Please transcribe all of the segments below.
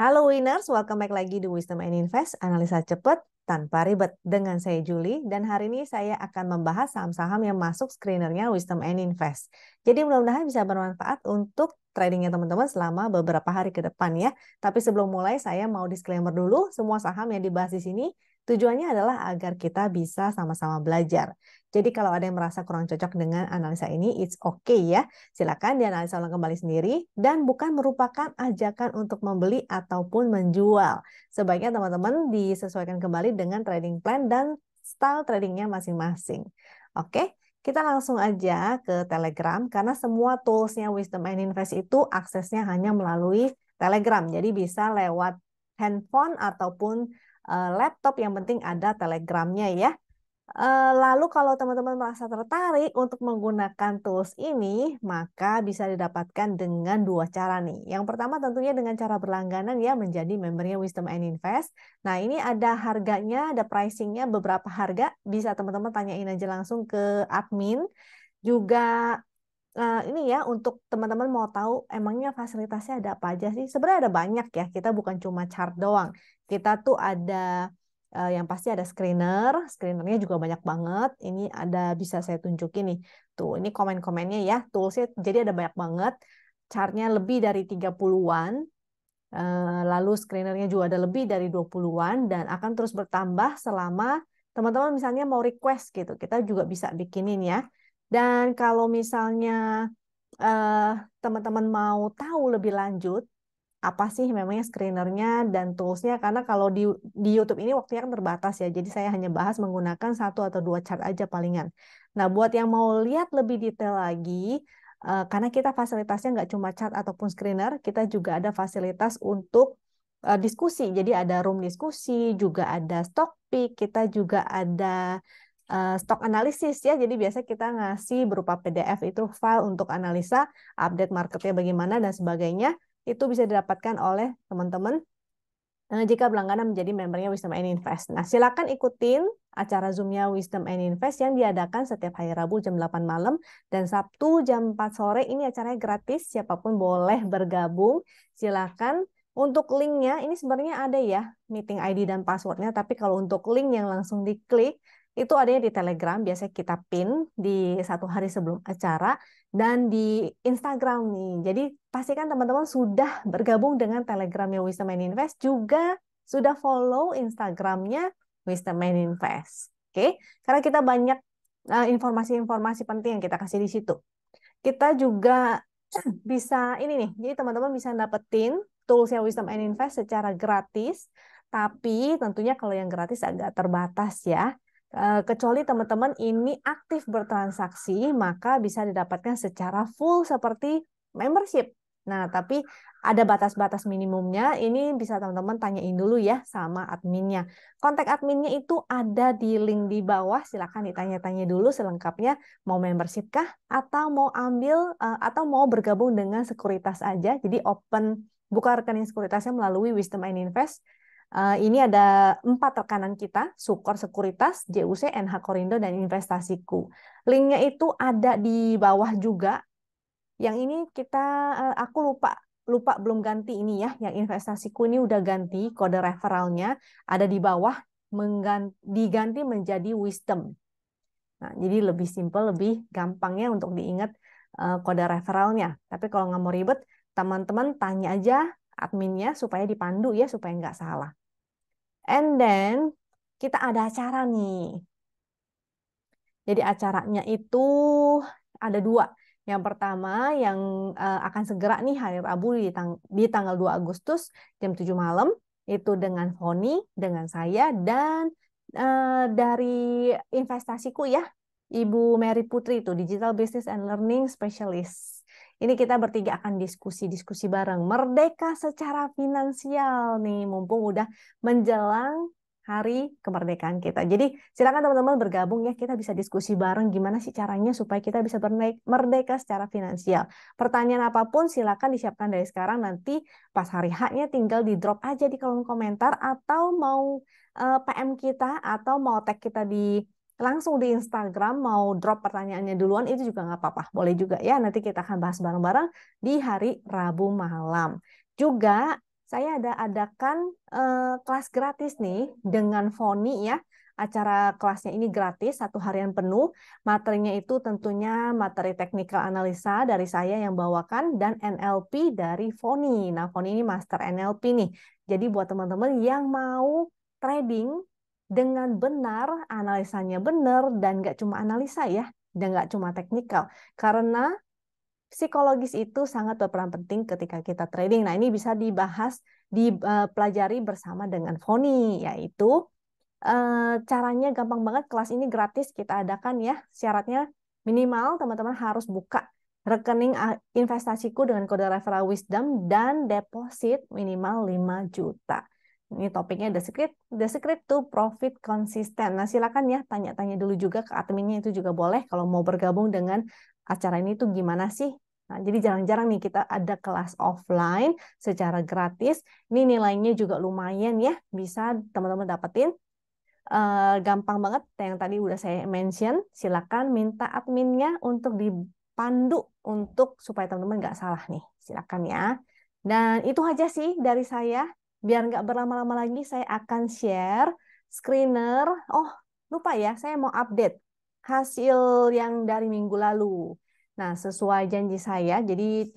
Halo Winners, welcome back lagi di Wisdom and Invest, analisa cepat tanpa ribet. Dengan saya Julie, dan hari ini saya akan membahas saham-saham yang masuk screenernya Wisdom and Invest. Jadi mudah-mudahan bisa bermanfaat untuk tradingnya teman-teman selama beberapa hari ke depan ya. Tapi sebelum mulai, saya mau disclaimer dulu, semua saham yang dibahas di sini tujuannya adalah agar kita bisa sama-sama belajar. Jadi kalau ada yang merasa kurang cocok dengan analisa ini, it's okay ya. Silakan dianalisa ulang kembali sendiri dan bukan merupakan ajakan untuk membeli ataupun menjual. Sebaiknya teman-teman disesuaikan kembali dengan trading plan dan style tradingnya masing-masing. Oke, kita langsung aja ke Telegram karena semua toolsnya Wisdom and Invest itu aksesnya hanya melalui Telegram. Jadi bisa lewat handphone ataupun laptop, yang penting ada Telegramnya ya. Lalu kalau teman-teman merasa tertarik untuk menggunakan tools ini, maka bisa didapatkan dengan dua cara nih. Yang pertama tentunya dengan cara berlangganan ya, menjadi membernya Wisdom and Invest. Nah ini ada harganya, ada pricingnya, beberapa harga. Bisa teman-teman tanyain aja langsung ke admin. Juga ini ya, untuk teman-teman mau tahu emangnya fasilitasnya ada apa aja sih? Sebenarnya ada banyak ya, kita bukan cuma chart doang. Kita tuh ada yang pasti ada screenernya juga banyak banget. Ini ada, bisa saya tunjukin nih. Tuh, ini komen-komennya ya, toolsnya jadi ada banyak banget. Chartnya lebih dari 30-an. Lalu screenernya juga ada lebih dari 20-an dan akan terus bertambah selama teman-teman misalnya mau request gitu. Kita juga bisa bikinin ya. Dan kalau misalnya eh, teman-teman mau tahu lebih lanjut apa sih memangnya screenernya dan toolsnya, karena kalau di YouTube ini waktunya kan terbatas ya, jadi saya hanya bahas menggunakan satu atau dua chart aja palingan. Nah, buat yang mau lihat lebih detail lagi, karena kita fasilitasnya nggak cuma chart ataupun screener, kita juga ada fasilitas untuk diskusi. Jadi ada room diskusi, juga ada stock pick, kita juga ada stock analisis ya. Jadi biasa kita ngasih berupa PDF itu file untuk analisa update marketnya bagaimana dan sebagainya. Itu bisa didapatkan oleh teman-teman jika berlangganan menjadi membernya Wisdom and Invest. Nah, silakan ikutin acara Zoom-nya Wisdom and Invest yang diadakan setiap hari Rabu jam 8 malam dan Sabtu jam 4 sore. Ini acaranya gratis, siapapun boleh bergabung. Silakan. Untuk linknya, ini sebenarnya ada ya, meeting ID dan passwordnya, tapi kalau untuk link yang langsung diklik, itu adanya di Telegram, biasanya kita pin di satu hari sebelum acara, dan di Instagram nih. Jadi pastikan teman-teman sudah bergabung dengan Telegramnya Wisdom and Invest, juga sudah follow Instagramnya Wisdom and Invest. Oke, karena kita banyak informasi-informasi penting yang kita kasih di situ. Kita juga bisa ini nih, jadi teman-teman bisa dapetin toolsnya Wisdom and Invest secara gratis, tapi tentunya kalau yang gratis agak terbatas ya. Kecuali teman-teman ini aktif bertransaksi, maka bisa didapatkan secara full seperti membership. Nah, tapi ada batas-batas minimumnya. Ini bisa teman-teman tanyain dulu ya sama adminnya. Kontak adminnya itu ada di link di bawah. Silakan ditanya-tanya dulu selengkapnya. Mau membership kah? Atau mau ambil atau mau bergabung dengan sekuritas aja. Jadi open, buka rekening sekuritasnya melalui Wisdom and Invest. Ini ada 4 rekanan kita, Sukor Sekuritas, JUC, NH Korindo, dan Investasiku. Linknya itu ada di bawah juga. Yang ini aku lupa belum ganti ini ya. Yang Investasiku ini udah ganti, kode referralnya ada di bawah, diganti menjadi Wisdom. Nah, jadi lebih simple, lebih gampangnya untuk diingat kode referralnya. Tapi kalau nggak mau ribet, teman-teman tanya aja adminnya supaya dipandu ya, supaya nggak salah. And then kita ada acara nih. Jadi acaranya itu ada 2. Yang pertama yang akan segera nih hari Rabu di tanggal 2 Agustus jam 7 malam. Itu dengan Foni, dengan saya, dan dari investasiku ya, Ibu Mary Putri itu, Digital Business and Learning Specialist. Ini kita bertiga akan diskusi-diskusi bareng. Merdeka secara finansial nih, mumpung udah menjelang hari kemerdekaan kita. Jadi silakan teman-teman bergabung ya, kita bisa diskusi bareng gimana sih caranya supaya kita bisa merdeka secara finansial. Pertanyaan apapun silakan disiapkan dari sekarang, nanti pas hari H-nya tinggal di drop aja di kolom komentar, atau mau PM kita atau mau tag kita langsung di Instagram, mau drop pertanyaannya duluan, itu juga nggak apa-apa. Boleh juga ya, nanti kita akan bahas bareng-bareng di hari Rabu malam. Juga saya adakan kelas gratis nih dengan Foni ya. Acara kelasnya ini gratis, 1 harian penuh. Materinya itu tentunya materi technical analisa dari saya yang bawakan dan NLP dari Foni. Nah, Foni ini master NLP nih. Jadi buat teman-teman yang mau trading dengan benar, analisanya benar, dan nggak cuma analisa ya, dan nggak cuma teknikal. Karena psikologis itu sangat berperan penting ketika kita trading. Nah, ini bisa dibahas, dipelajari bersama dengan Foni, yaitu caranya gampang banget. Kelas ini gratis kita adakan ya. Syaratnya minimal teman-teman harus buka rekening investasiku dengan kode referral Wisdom dan deposit minimal 5 juta. Ini topiknya the secret to profit consistent. Nah, silakan ya tanya-tanya dulu juga ke adminnya, itu juga boleh kalau mau bergabung dengan acara ini tuh gimana sih. Nah, jadi jarang-jarang nih kita ada kelas offline secara gratis. Ini nilainya juga lumayan ya, bisa teman-teman dapetin. Gampang banget yang tadi udah saya mention. Silakan minta adminnya untuk dipandu untuk supaya teman-teman nggak salah nih. Silakan ya. Dan itu aja sih dari saya. Biar nggak berlama-lama lagi, saya akan share screener. Oh, lupa ya, saya mau update hasil yang dari minggu lalu. Nah, sesuai janji saya, jadi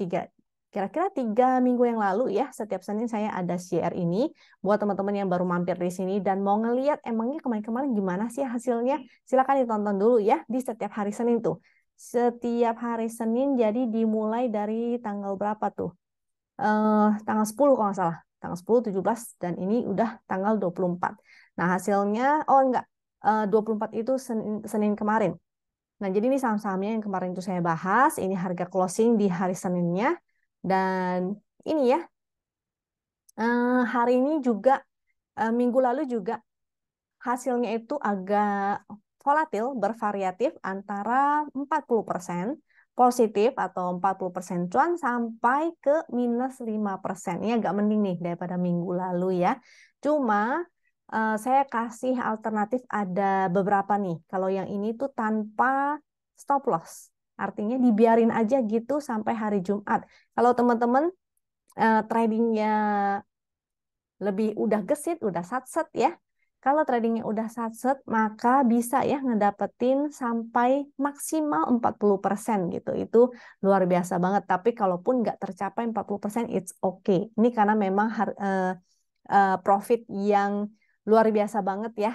kira-kira 3 minggu yang lalu ya, setiap Senin saya ada share ini buat teman-teman yang baru mampir di sini dan mau ngeliat emangnya kemarin-kemarin gimana sih hasilnya. Silakan ditonton dulu ya di setiap hari Senin tuh. Setiap hari Senin, jadi dimulai dari tanggal berapa tuh? Tanggal 10 kalau nggak salah. Tanggal 10, 17, dan ini udah tanggal 24. Nah, hasilnya, oh enggak, 24 itu Senin kemarin. Nah, jadi ini saham-sahamnya yang kemarin itu saya bahas. Ini harga closing di hari Seninnya. Dan ini ya, hari ini juga, minggu lalu juga hasilnya itu agak volatil, bervariatif antara 40% positif atau 40% cuan sampai ke minus 5%. Ini agak mending nih daripada minggu lalu ya. Cuma saya kasih alternatif ada beberapa nih. Kalau yang ini tuh tanpa stop loss. Artinya dibiarin aja gitu sampai hari Jumat. Kalau teman-teman tradingnya lebih udah gesit, udah satset ya. Kalau tradingnya udah satset, maka bisa ya ngedapetin sampai maksimal 40% gitu. Itu luar biasa banget. Tapi kalaupun nggak tercapai 40%, it's okay. Ini karena memang profit yang luar biasa banget ya.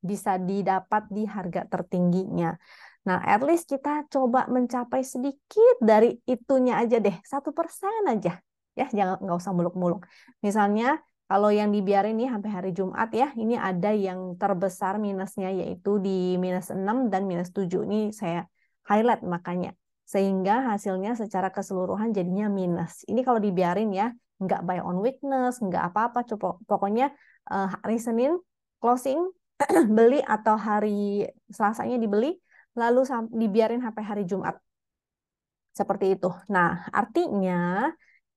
Bisa didapat di harga tertingginya. Nah, at least kita coba mencapai sedikit dari itunya aja deh. 1% aja. Ya, nggak usah muluk-muluk. Misalnya, kalau yang dibiarin nih sampai hari Jumat ya, ini ada yang terbesar minusnya yaitu di minus 6 dan minus 7. Ini saya highlight makanya. Sehingga hasilnya secara keseluruhan jadinya minus. Ini kalau dibiarin ya, nggak buy on weakness, nggak apa-apa. Pokoknya hari Senin closing, beli atau hari Selasanya dibeli, lalu dibiarin sampai hari Jumat. Seperti itu. Nah, artinya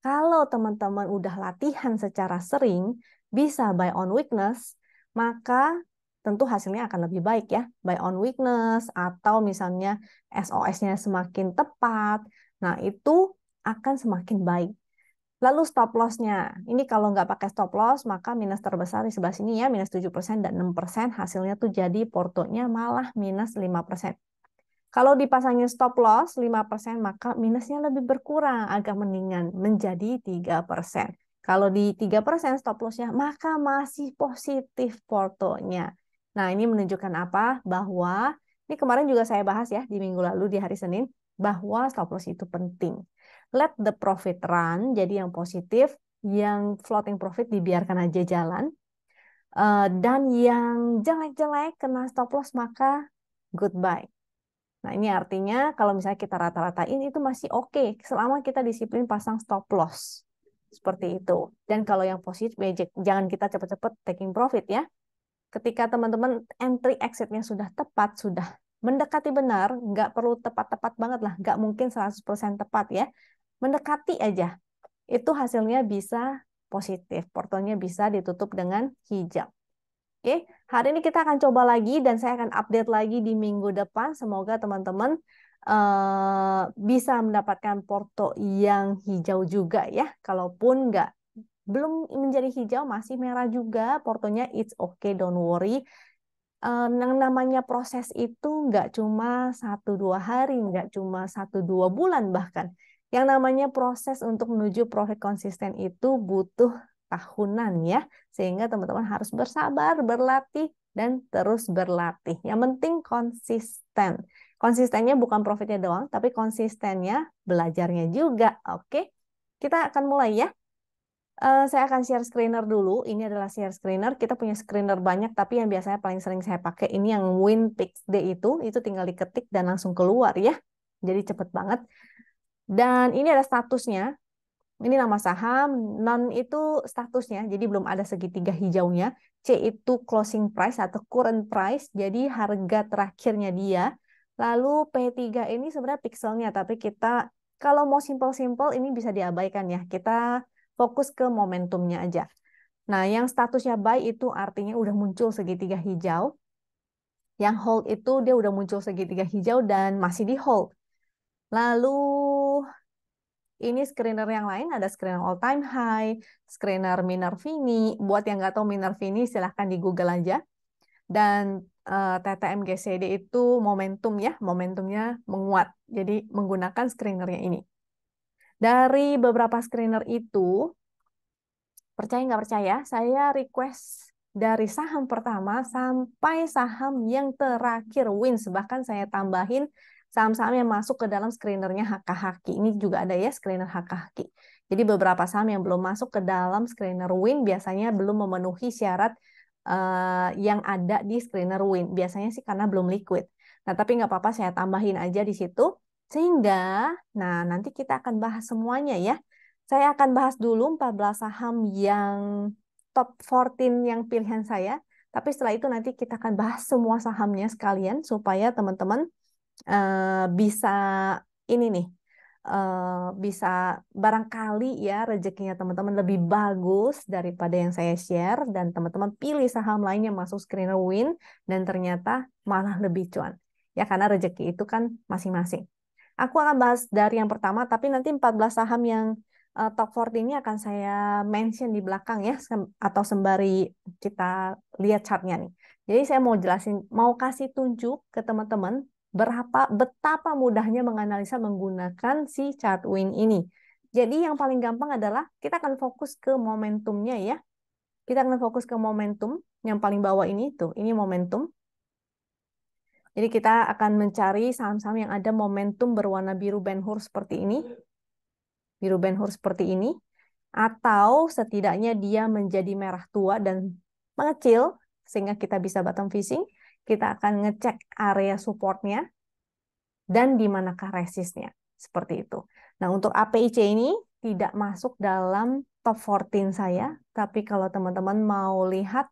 kalau teman-teman udah latihan secara sering, bisa buy on weakness, maka tentu hasilnya akan lebih baik ya. Buy on weakness atau misalnya SOS-nya semakin tepat, nah itu akan semakin baik. Lalu stop loss-nya. Ini kalau nggak pakai stop loss, maka minus terbesar di sebelah sini ya, minus 7% dan 6%. Hasilnya tuh jadi portonya malah minus 5%. Kalau dipasangin stop loss 5%, maka minusnya lebih berkurang, agak mendingan menjadi 3%. Kalau di 3% stop loss-nya, maka masih positif portonya. Nah, ini menunjukkan apa? Bahwa, ini kemarin juga saya bahas ya, di minggu lalu di hari Senin, bahwa stop loss itu penting. Let the profit run, jadi yang positif, yang floating profit dibiarkan aja jalan. Dan yang jelek-jelek kena stop loss, maka goodbye. Nah, ini artinya kalau misalnya kita rata-ratain itu masih oke selama kita disiplin pasang stop loss. Seperti itu. Dan kalau yang positif, jangan kita cepat-cepat taking profit ya. Ketika teman-teman entry exit-nya sudah tepat, sudah mendekati benar, nggak perlu tepat-tepat banget lah, nggak mungkin 100% tepat ya. Mendekati aja. Itu hasilnya bisa positif. Portonya bisa ditutup dengan hijau. Oke, hari ini kita akan coba lagi dan saya akan update lagi di minggu depan. Semoga teman-teman bisa mendapatkan porto yang hijau juga ya. Kalaupun nggak belum menjadi hijau, masih merah juga portonya, it's okay, don't worry. Yang namanya proses itu nggak cuma 1-2 hari, nggak cuma 1-2 bulan bahkan. Yang namanya proses untuk menuju profit konsisten itu butuh tahunan ya. Sehingga teman-teman harus bersabar, berlatih, dan terus berlatih. Yang penting konsisten. Konsistennya bukan profitnya doang, tapi konsistennya belajarnya juga. Oke, kita akan mulai ya. Saya akan share screener dulu. Ini adalah share screener. Kita punya screener banyak, tapi yang biasanya paling sering saya pakai ini yang WinPixD itu tinggal diketik dan langsung keluar ya. Jadi cepet banget. Dan ini ada statusnya. Ini nama saham, non itu statusnya, jadi belum ada segitiga hijaunya. C itu closing price atau current price, jadi harga terakhirnya dia. Lalu P3 ini sebenarnya pixelnya, tapi kita kalau mau simple-simple ini bisa diabaikan ya. Kita fokus ke momentumnya aja. Nah, yang statusnya buy itu artinya udah muncul segitiga hijau. Yang hold itu dia udah muncul segitiga hijau dan masih di hold. Lalu ini screener yang lain, ada screener all time high, screener Minervini. Buat yang nggak tahu Minervini, silahkan di Google aja. Dan TTMGCD itu momentum ya, momentumnya menguat. Jadi menggunakan screenernya ini. Dari beberapa screener itu, percaya nggak percaya, saya request dari saham pertama sampai saham yang terakhir wins. Bahkan saya tambahin saham-saham yang masuk ke dalam screenernya HKHQ. Ini juga ada ya screener HKHQ. Jadi beberapa saham yang belum masuk ke dalam screener win biasanya belum memenuhi syarat yang ada di screener win. Biasanya sih karena belum liquid. Nah, tapi nggak apa-apa, saya tambahin aja di situ. Sehingga, nah nanti kita akan bahas semuanya ya. Saya akan bahas dulu 14 saham yang top 14 yang pilihan saya. Tapi setelah itu nanti kita akan bahas semua sahamnya sekalian supaya teman-teman bisa ini nih, bisa barangkali ya rezekinya teman-teman lebih bagus daripada yang saya share dan teman-teman pilih saham lain yang masuk screener win dan ternyata malah lebih cuan. Ya karena rezeki itu kan masing-masing. Aku akan bahas dari yang pertama, tapi nanti 14 saham yang top 14 ini akan saya mention di belakang ya, atau sembari kita lihat chartnya nih. Jadi saya mau jelasin, mau kasih tunjuk ke teman-teman betapa mudahnya menganalisa menggunakan si chart win ini. Jadi yang paling gampang adalah kita akan fokus ke momentumnya ya. Kita akan fokus ke momentum yang paling bawah ini tuh, ini momentum. Jadi kita akan mencari saham-saham yang ada momentum berwarna biru Ben-Hur seperti ini. Biru Ben-Hur seperti ini. Atau setidaknya dia menjadi merah tua dan mengecil, sehingga kita bisa bottom fishing. Kita akan ngecek area supportnya dan di manakah resistnya. Seperti itu. Nah, untuk APIC ini tidak masuk dalam top 14 saya. Tapi kalau teman-teman mau lihat,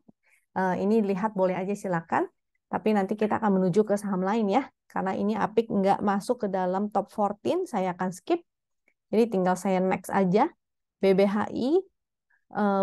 ini lihat boleh aja silakan. Tapi nanti kita akan menuju ke saham lain ya. Karena ini APIC nggak masuk ke dalam top 14, saya akan skip. Jadi tinggal saya next aja. BBHI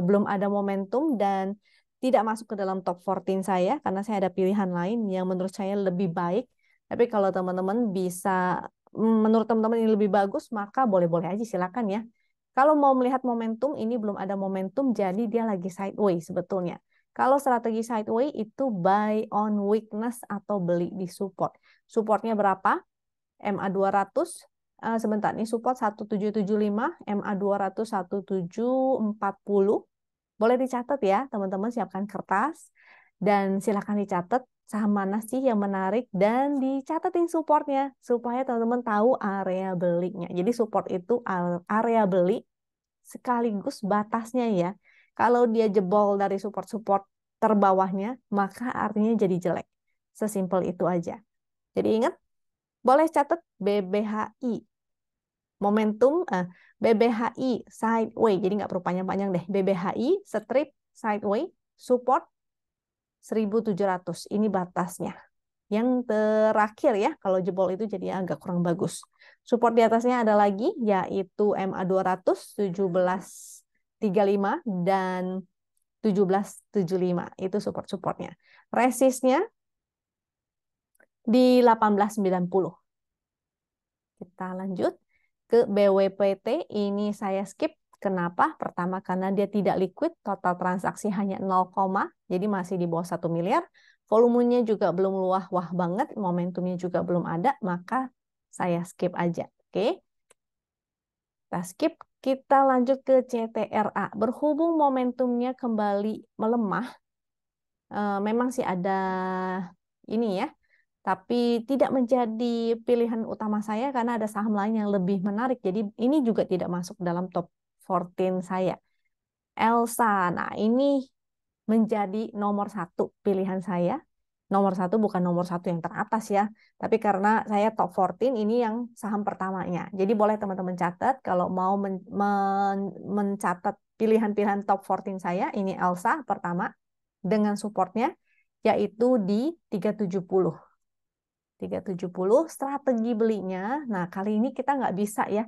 belum ada momentum dan tidak masuk ke dalam top 14 saya. Karena saya ada pilihan lain yang menurut saya lebih baik. Tapi kalau teman-teman bisa, menurut teman-teman ini lebih bagus, maka boleh-boleh aja silakan ya. Kalau mau melihat momentum, ini belum ada momentum, jadi dia lagi sideways sebetulnya. Kalau strategi sideways itu buy on weakness atau beli di support. Supportnya berapa? MA 200. Sebentar, ini support 1775, MA 200 1740. Boleh dicatat ya, teman-teman siapkan kertas. Dan silakan dicatat saham mana sih yang menarik dan dicatatin supportnya supaya teman-teman tahu area belinya. Jadi support itu area beli sekaligus batasnya ya. Kalau dia jebol dari support-support terbawahnya, maka artinya jadi jelek. Sesimpel itu aja. Jadi ingat, boleh catat BBHI. Momentum BBHI sideways. Jadi nggak perlu panjang-panjang deh. BBHI strip sideways, support 1700. Ini batasnya. Yang terakhir ya, kalau jebol itu jadi agak kurang bagus. Support di atasnya ada lagi, yaitu MA 200, 1735, dan 1775. Itu support-supportnya. Resistnya di 1890. Kita lanjut ke BWPT, ini saya skip Kenapa? Pertama, karena dia tidak liquid, total transaksi hanya 0, jadi masih di bawah 1 miliar. Volumenya juga belum wah-wah banget, momentumnya juga belum ada, maka saya skip aja. Oke. Kita skip, kita lanjut ke CTRA. Berhubung momentumnya kembali melemah, memang sih ada ini ya, tapi tidak menjadi pilihan utama saya karena ada saham lain yang lebih menarik. Jadi ini juga tidak masuk dalam top 14 saya. Elsa, nah ini menjadi nomor satu pilihan saya. Nomor satu bukan nomor satu yang teratas ya, tapi karena saya top 14 ini yang saham pertamanya. Jadi boleh teman-teman catat kalau mau mencatat pilihan-pilihan top 14 saya, ini Elsa pertama dengan supportnya yaitu di 370. 370 strategi belinya. Nah, kali ini kita nggak bisa ya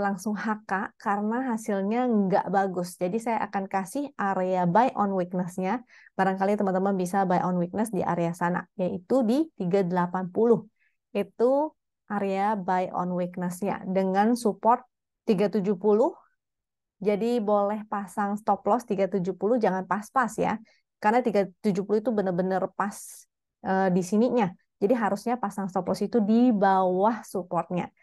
langsung HK karena hasilnya nggak bagus. Jadi saya akan kasih area buy on weakness-nya. Barangkali teman-teman bisa buy on weakness di area sana, yaitu di 380. Itu area buy on weakness-nya dengan support 370. Jadi boleh pasang stop loss 370, jangan pas-pas ya. Karena 370 itu benar-benar pas di sininya. Jadi harusnya pasang stop loss itu di bawah supportnya.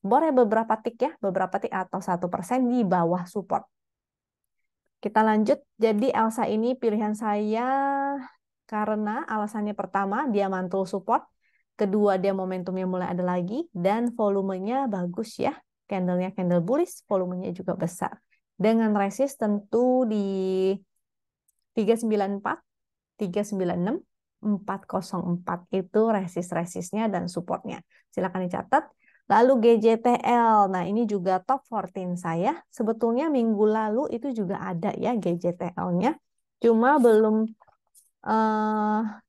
Boleh beberapa tik ya, beberapa tik atau 1% di bawah support. Kita lanjut, jadi Elsa ini pilihan saya karena alasannya pertama, dia mantul support. Kedua, dia momentumnya mulai ada lagi. Dan volumenya bagus ya. Candlenya candle bullish, volumenya juga besar. Dengan resist tentu di 394, 396, 404 itu resist-resistnya dan supportnya. Silakan dicatat. Lalu GJTL, nah ini juga top 14 saya. Sebetulnya minggu lalu itu juga ada ya GJTL-nya. Cuma belum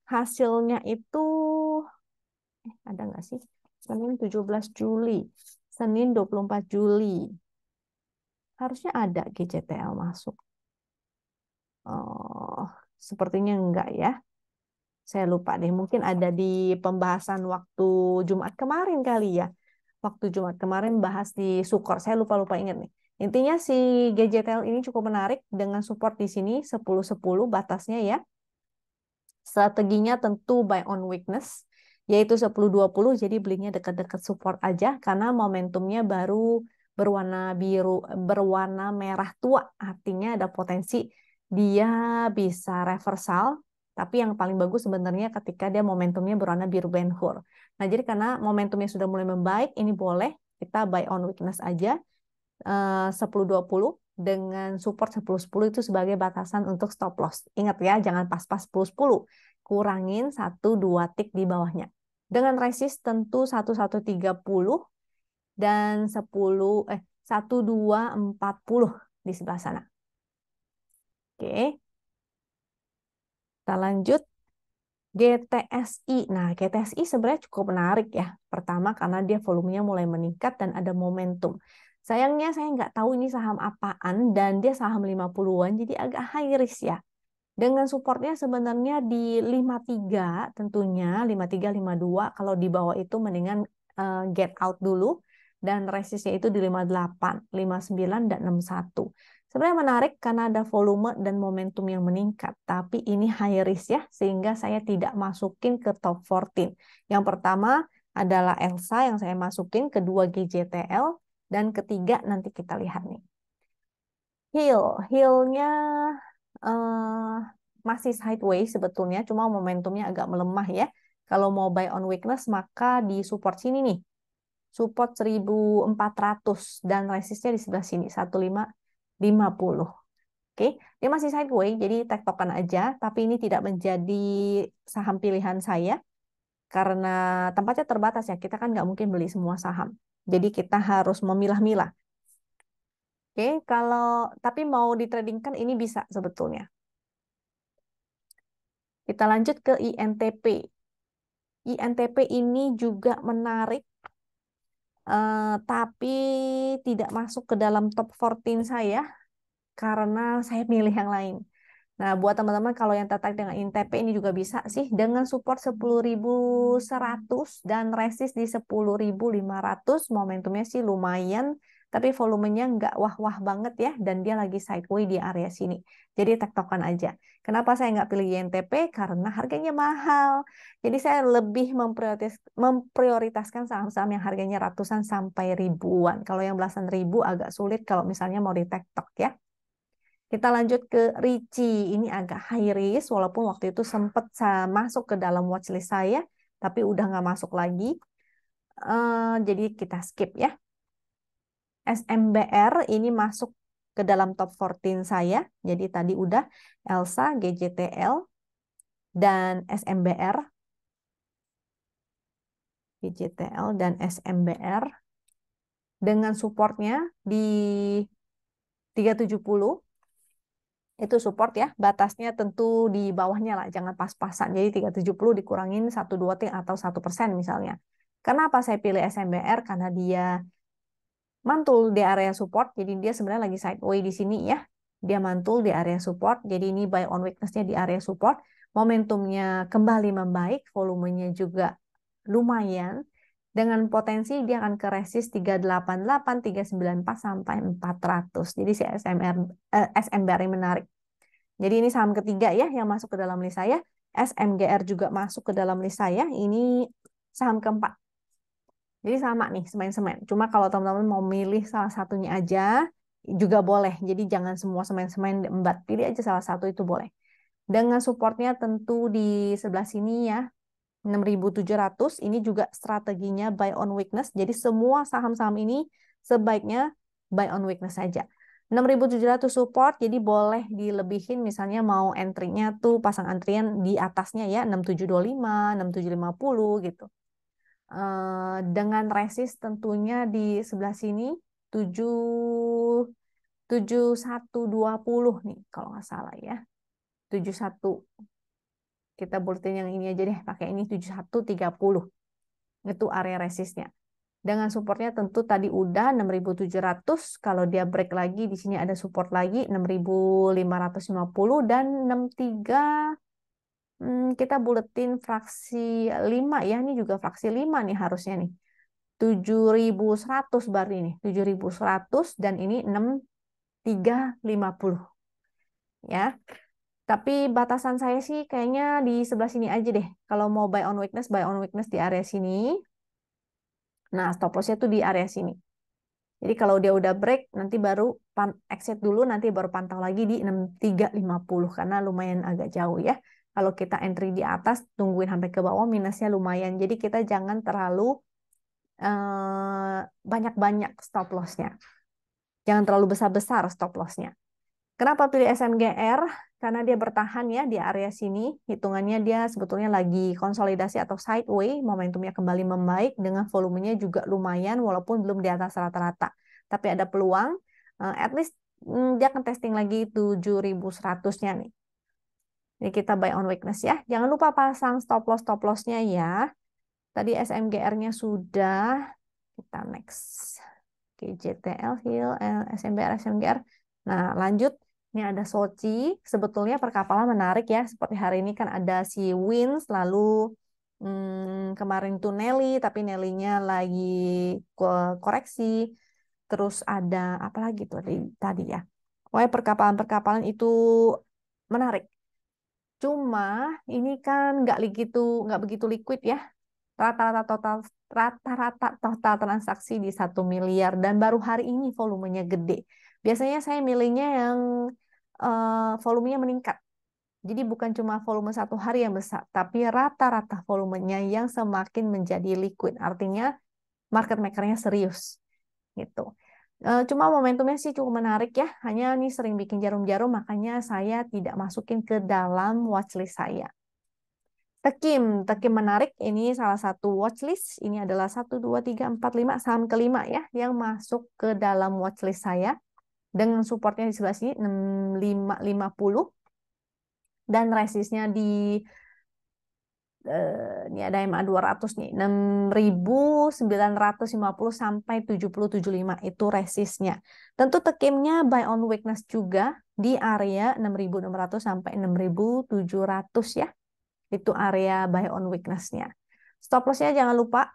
hasilnya itu, ada nggak sih? Senin 17 Juli, Senin 24 Juli. Harusnya ada GJTL masuk. Oh, sepertinya enggak ya. Saya lupa deh, mungkin ada di pembahasan waktu Jumat kemarin kali ya. Waktu Jumat kemarin bahas di Sukor, saya lupa-lupa ingat nih. Intinya si GJTL ini cukup menarik dengan support di sini 10-10 batasnya ya. Strateginya tentu buy on weakness, yaitu 10-20, jadi belinya dekat-dekat support aja karena momentumnya baru berwarna biru, berwarna merah tua, artinya ada potensi dia bisa reversal. Tapi yang paling bagus sebenarnya ketika dia momentumnya berwarna biru Ben Hur. Nah, jadi karena momentumnya sudah mulai membaik, ini boleh kita buy on weakness aja 10-20 dengan support 10-10 itu sebagai batasan untuk stop loss. Ingat ya, jangan pas-pas 10-10. Kurangin 1-2 tik di bawahnya. Dengan resist tentu 1130 dan 1240 di sebelah sana. Oke. Kita lanjut. GTSI. Nah, GTSI sebenarnya cukup menarik ya. Pertama karena dia volumenya mulai meningkat dan ada momentum. Sayangnya saya nggak tahu ini saham apaan dan dia saham 50-an jadi agak high risk ya. Dengan supportnya sebenarnya di 53 tentunya, 53, 52. Kalau di bawah itu mendingan get out dulu. Dan resistnya itu di 58, 59, dan 61. Sebenarnya menarik karena ada volume dan momentum yang meningkat. Tapi ini high risk ya, sehingga saya tidak masukin ke top 14. Yang pertama adalah Elsa yang saya masukin, kedua GJTL, dan ketiga nanti kita lihat nih. Hill-nya masih sideways sebetulnya, cuma momentumnya agak melemah ya. Kalau mau buy on weakness, maka di support sini nih. Support 1400 dan resistnya di sebelah sini 1550. Oke, dia masih sideways, jadi tektokan aja, tapi ini tidak menjadi saham pilihan saya karena tempatnya terbatas ya. Kita kan nggak mungkin beli semua saham. Jadi kita harus memilah-milah. Oke, kalau tapi mau ditradingkan ini bisa sebetulnya. Kita lanjut ke INTP. INTP ini juga menarik, tapi tidak masuk ke dalam top 14 saya karena saya milih yang lain. Nah, buat teman-teman kalau yang tertarik dengan INTP ini juga bisa sih dengan support 10.100 dan resist di 10.500, momentumnya sih lumayan tapi volumenya nggak wah-wah banget ya, dan dia lagi sideways di area sini. Jadi tektokan aja. Kenapa saya nggak pilih YNTP? Karena harganya mahal. Jadi saya lebih memprioritaskan saham-saham yang harganya ratusan sampai ribuan. Kalau yang belasan ribu agak sulit kalau misalnya mau di tektok ya. Kita lanjut ke Ricci. Ini agak high risk, walaupun waktu itu sempat saya masuk ke dalam watchlist saya, tapi udah nggak masuk lagi. Jadi kita skip ya. SMBR ini masuk ke dalam top 14 saya. Jadi tadi udah Elsa, GJTL, dan SMBR. GJTL dan SMBR. Dengan supportnya di 370. Itu support ya, batasnya tentu di bawahnya lah, jangan pas-pasan. Jadi 370 dikurangin 1-2 ting atau 1% misalnya. Kenapa saya pilih SMBR? Karena dia mantul di area support, jadi dia sebenarnya lagi sideways di sini ya. Dia mantul di area support, jadi ini buy on weakness-nya di area support. Momentumnya kembali membaik, volumenya juga lumayan. Dengan potensi dia akan ke resist 388, 394 sampai 400. Jadi si SMBR ini menarik. Jadi ini saham ketiga ya yang masuk ke dalam list saya. SMGR juga masuk ke dalam list saya. Ini saham keempat. Jadi sama nih, semen-semen. Cuma kalau teman-teman mau milih salah satunya aja, juga boleh. Jadi jangan semua semen-semen diembat. Pilih aja salah satu itu boleh. Dengan supportnya tentu di sebelah sini ya, 6.700. Ini juga strateginya buy on weakness. Jadi semua saham-saham ini sebaiknya buy on weakness saja. 6.700 support, jadi boleh dilebihin misalnya mau entry-nya tuh pasang antrian di atasnya ya, 6.725, 6.750 gitu. Dengan resist tentunya di sebelah sini 7120 nih kalau nggak salah ya. 71. Kita buletin yang ini aja deh, pakai ini 7130. Itu area resistnya. Dengan supportnya tentu tadi udah 6.700. Kalau dia break lagi, di sini ada support lagi 6.550 dan 63. Kita buletin fraksi 5 ya. Ini juga fraksi 5 nih harusnya nih. 7.100 baru ini. 7.100 dan ini 6.350. Ya. Tapi batasan saya sih kayaknya di sebelah sini aja deh. Kalau mau buy on weakness di area sini. Nah, stop loss-nya tuh di area sini. Jadi kalau dia udah break, nanti baru exit dulu, nanti baru pantau lagi di 6.350 karena lumayan agak jauh ya. Kalau kita entry di atas, tungguin sampai ke bawah, minusnya lumayan. Jadi kita jangan terlalu banyak-banyak stop loss-nya. Jangan terlalu besar-besar stop loss-nya. Kenapa pilih SMGR? Karena dia bertahan ya di area sini. Hitungannya dia sebetulnya lagi konsolidasi atau sideways. Momentumnya kembali membaik dengan volumenya juga lumayan walaupun belum di atas rata-rata. Tapi ada peluang. At least dia akan testing lagi 7.100-nya nih. Ini kita buy on weakness ya. Jangan lupa pasang stop loss-nya ya. Tadi SMGR-nya sudah. Kita next. GJTL, Hill, SMGR. Nah, lanjut. Ini ada Soci. Sebetulnya perkapalan menarik ya. Seperti hari ini kan ada si Wins, lalu kemarin tuh Nelly, tapi Nelly-nya lagi koreksi. Terus ada apa lagi tuh tadi ya. Pokoknya perkapalan-perkapalan itu menarik. Cuma ini kan nggak begitu liquid ya. Rata-rata total transaksi di 1 miliar dan baru hari ini volumenya gede. Biasanya saya milihnya yang volumenya meningkat. Jadi bukan cuma volume satu hari yang besar, tapi rata-rata volumenya yang semakin menjadi liquid. Artinya market maker-nya serius gitu. Cuma momentumnya sih cukup menarik ya. Hanya nih sering bikin jarum-jarum, makanya saya tidak masukin ke dalam watchlist saya. Tekim menarik. Ini salah satu watchlist. Ini adalah 1, 2, 3, 4, 5 saham kelima ya yang masuk ke dalam watchlist saya dengan supportnya di sebelah sini 6.550 dan resistnya di ini ada MA 200 nih 6.950 sampai 7075 itu resistnya. Tentu tekimnya buy on weakness juga di area 6.600 sampai 6.700 ya. Itu area buy on weakness-nya. Stop loss-nya jangan lupa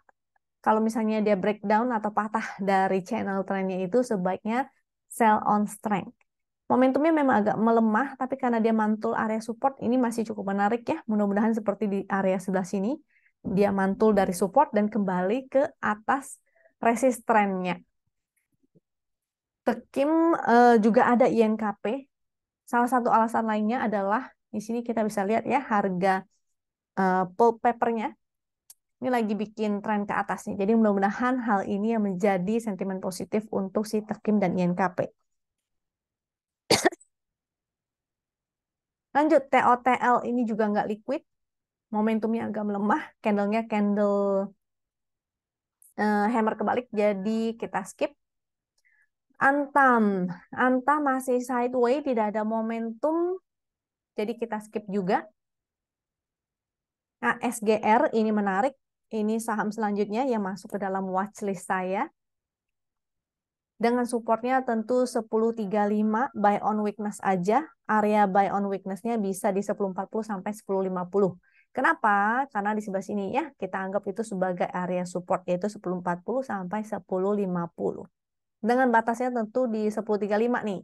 kalau misalnya dia breakdown atau patah dari channel trennya itu sebaiknya sell on strength. Momentumnya memang agak melemah, tapi karena dia mantul area support, ini masih cukup menarik ya. Mudah-mudahan seperti di area sebelah sini, dia mantul dari support dan kembali ke atas resist trennya. Tekim juga ada INKP. Salah satu alasan lainnya adalah di sini kita bisa lihat ya harga pulp papernya ini lagi bikin tren ke atas nih. Jadi mudah-mudahan hal ini yang menjadi sentimen positif untuk si Tekim dan INKP. Lanjut, TOTL ini juga nggak liquid. Momentumnya agak melemah. Candlenya candle hammer kebalik. Jadi kita skip. Antam. Antam masih sideways. Tidak ada momentum. Jadi kita skip juga. Nah, SGR ini menarik. Ini saham selanjutnya yang masuk ke dalam watchlist saya. Dengan supportnya tentu 10.35 buy on weakness aja. Area buy on weakness-nya bisa di 10.40 sampai 10.50. Kenapa? Karena di sebelah sini ya kita anggap itu sebagai area support yaitu 10.40 sampai 10.50. Dengan batasnya tentu di 10.35 nih.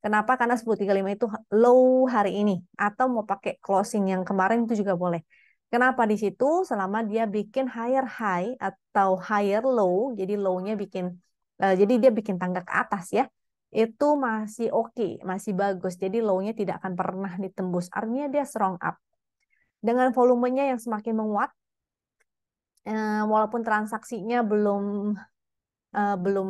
Kenapa? Karena 10.35 itu low hari ini atau mau pakai closing yang kemarin itu juga boleh. Kenapa di situ? Selama dia bikin higher high atau higher low, jadi low-nya bikin jadi dia bikin tangga ke atas ya. Itu masih oke, masih bagus. Jadi low-nya tidak akan pernah ditembus. Artinya dia strong up. Dengan volumenya yang semakin menguat, walaupun transaksinya belum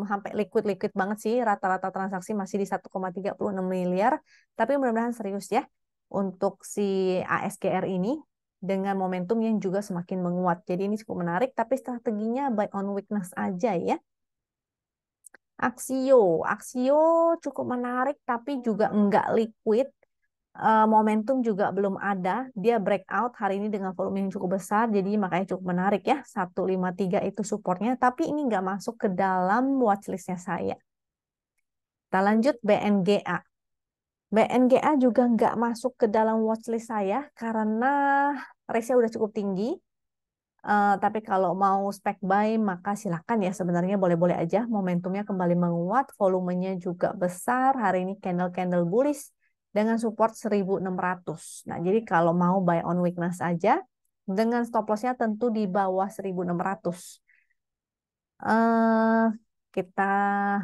sampai liquid banget sih, rata-rata transaksi masih di 1,36 miliar, tapi mudah-mudahan serius ya untuk si ASGR ini dengan momentum yang juga semakin menguat. Jadi ini cukup menarik, tapi strateginya buy on weakness aja ya. Aksio cukup menarik, tapi juga enggak liquid. Momentum juga belum ada. Dia breakout hari ini dengan volume yang cukup besar, jadi makanya cukup menarik ya. 153 itu supportnya, tapi ini nggak masuk ke dalam watchlistnya saya. Kita lanjut BNGA. BNGA juga nggak masuk ke dalam watchlist saya karena ratio udah cukup tinggi. Tapi kalau mau spek buy maka silakan ya, sebenarnya boleh-boleh aja. Momentumnya kembali menguat, volumenya juga besar. Hari ini candle-candle bullish dengan support 1.600. Nah, jadi kalau mau buy on weakness aja dengan stop loss-nya tentu di bawah 1.600. Kita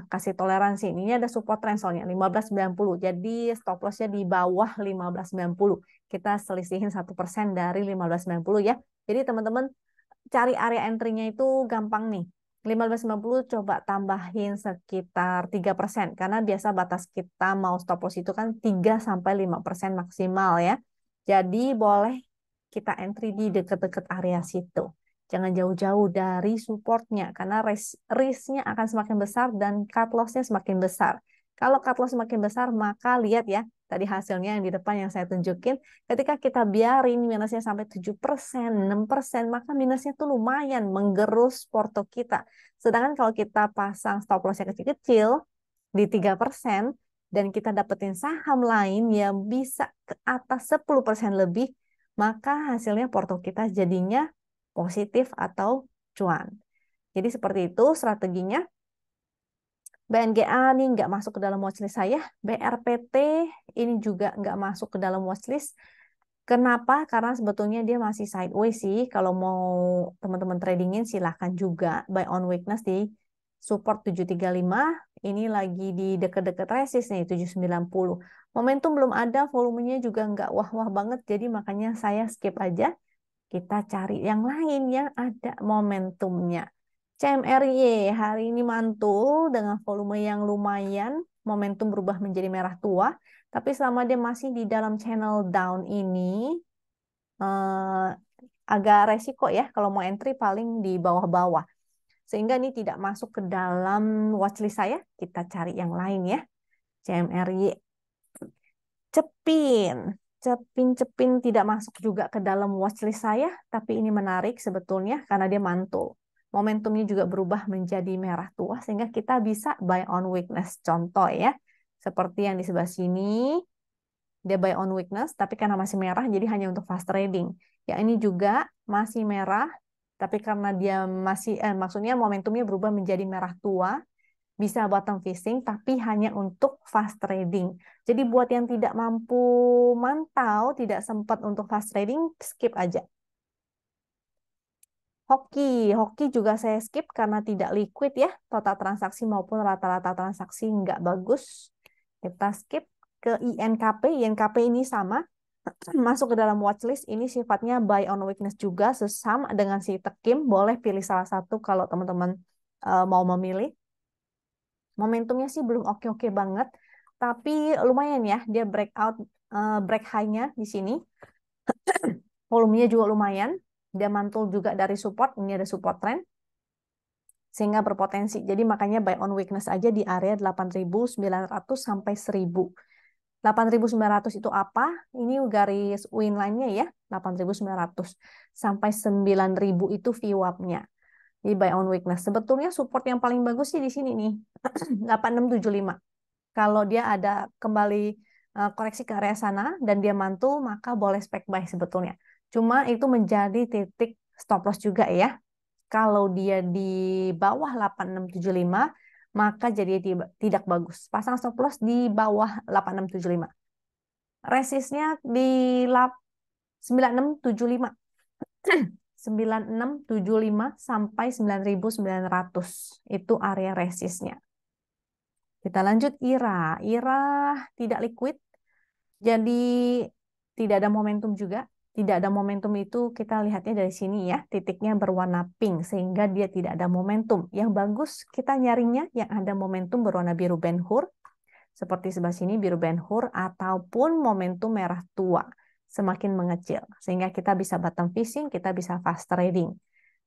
kasih toleransi. Ini ada support trend soalnya 1590. Jadi stop loss-nya di bawah 1590. Kita selisihin 1% dari 1590 ya. Jadi teman-teman cari area entry-nya itu gampang nih. 1590 coba tambahin sekitar 3%. Karena biasa batas kita mau stop loss itu kan 3-5% maksimal ya. Jadi boleh kita entry di dekat-dekat area situ. Jangan jauh-jauh dari supportnya. Karena risk-nya akan semakin besar dan cut loss-nya semakin besar. Kalau cut loss semakin besar, maka lihat ya. Tadi hasilnya yang di depan yang saya tunjukin. Ketika kita biarin minusnya sampai 7%, 6%, maka minusnya tuh lumayan menggerus porto kita. Sedangkan kalau kita pasang stop loss yang kecil-kecil di 3% dan kita dapetin saham lain yang bisa ke atas 10% lebih, maka hasilnya porto kita jadinya positif atau cuan. Jadi seperti itu strateginya. BNGA nih nggak masuk ke dalam watchlist saya. BRPT ini juga nggak masuk ke dalam watchlist. Kenapa? Karena sebetulnya dia masih sideways sih. Kalau mau teman-teman tradingin silahkan juga buy on weakness di support 735. Ini lagi di dekat-dekat resist nih 790. Momentum belum ada, volumenya juga nggak wah-wah banget. Jadi makanya saya skip aja. Kita cari yang lain yang ada momentumnya. CMRY hari ini mantul dengan volume yang lumayan. Momentum berubah menjadi merah tua. Tapi selama dia masih di dalam channel down ini, eh, agak resiko ya kalau mau entry paling di bawah-bawah. Sehingga ini tidak masuk ke dalam watchlist saya. Kita cari yang lain ya. CMRY. Cepin. Cepin tidak masuk juga ke dalam watchlist saya. Tapi ini menarik sebetulnya karena dia mantul. Momentumnya juga berubah menjadi merah tua. Sehingga kita bisa buy on weakness. Contoh ya. Seperti yang di sebelah sini. Dia buy on weakness, tapi karena masih merah, jadi hanya untuk fast trading. Ya ini juga masih merah, Tapi karena dia masih, maksudnya momentumnya berubah menjadi merah tua, bisa bottom fishing, tapi hanya untuk fast trading. Jadi buat yang tidak mampu mantau, tidak sempat untuk fast trading, skip aja. Hoki, hoki juga saya skip karena tidak liquid ya, total transaksi maupun rata-rata transaksi nggak bagus. Kita skip ke INKP. INKP ini sama, masuk ke dalam watchlist. Ini sifatnya buy on weakness juga, sesama dengan si Tekim. Boleh pilih salah satu kalau teman-teman mau memilih. Momentumnya sih belum oke-oke banget, tapi lumayan ya, dia breakout, break high-nya di sini. Volumenya juga lumayan, dia mantul juga dari support, ini ada support trend, sehingga berpotensi. Jadi makanya buy on weakness aja di area 8.900 sampai 1.000. 8.900 itu apa? Ini garis win line-nya ya, 8.900 sampai 9.000 itu VWAP-nya. Di buy on weakness. Sebetulnya support yang paling bagus sih di sini nih. 8675. Kalau dia ada kembali koreksi ke area sana dan dia mantul, maka boleh spek buy sebetulnya. Cuma itu menjadi titik stop loss juga ya. Kalau dia di bawah 8675, maka jadi tidak bagus. Pasang stop loss di bawah 8675. Resistnya di 9675. 9675 sampai 9.900. Itu area resistnya. Kita lanjut IRA. IRA tidak liquid, jadi tidak ada momentum juga. Tidak ada momentum itu kita lihatnya dari sini ya, titiknya berwarna pink sehingga dia tidak ada momentum. Yang bagus kita nyarinya yang ada momentum berwarna biru Ben Hur, seperti sebelah sini biru Ben Hur, ataupun momentum merah tua semakin mengecil sehingga kita bisa bottom fishing, kita bisa fast trading.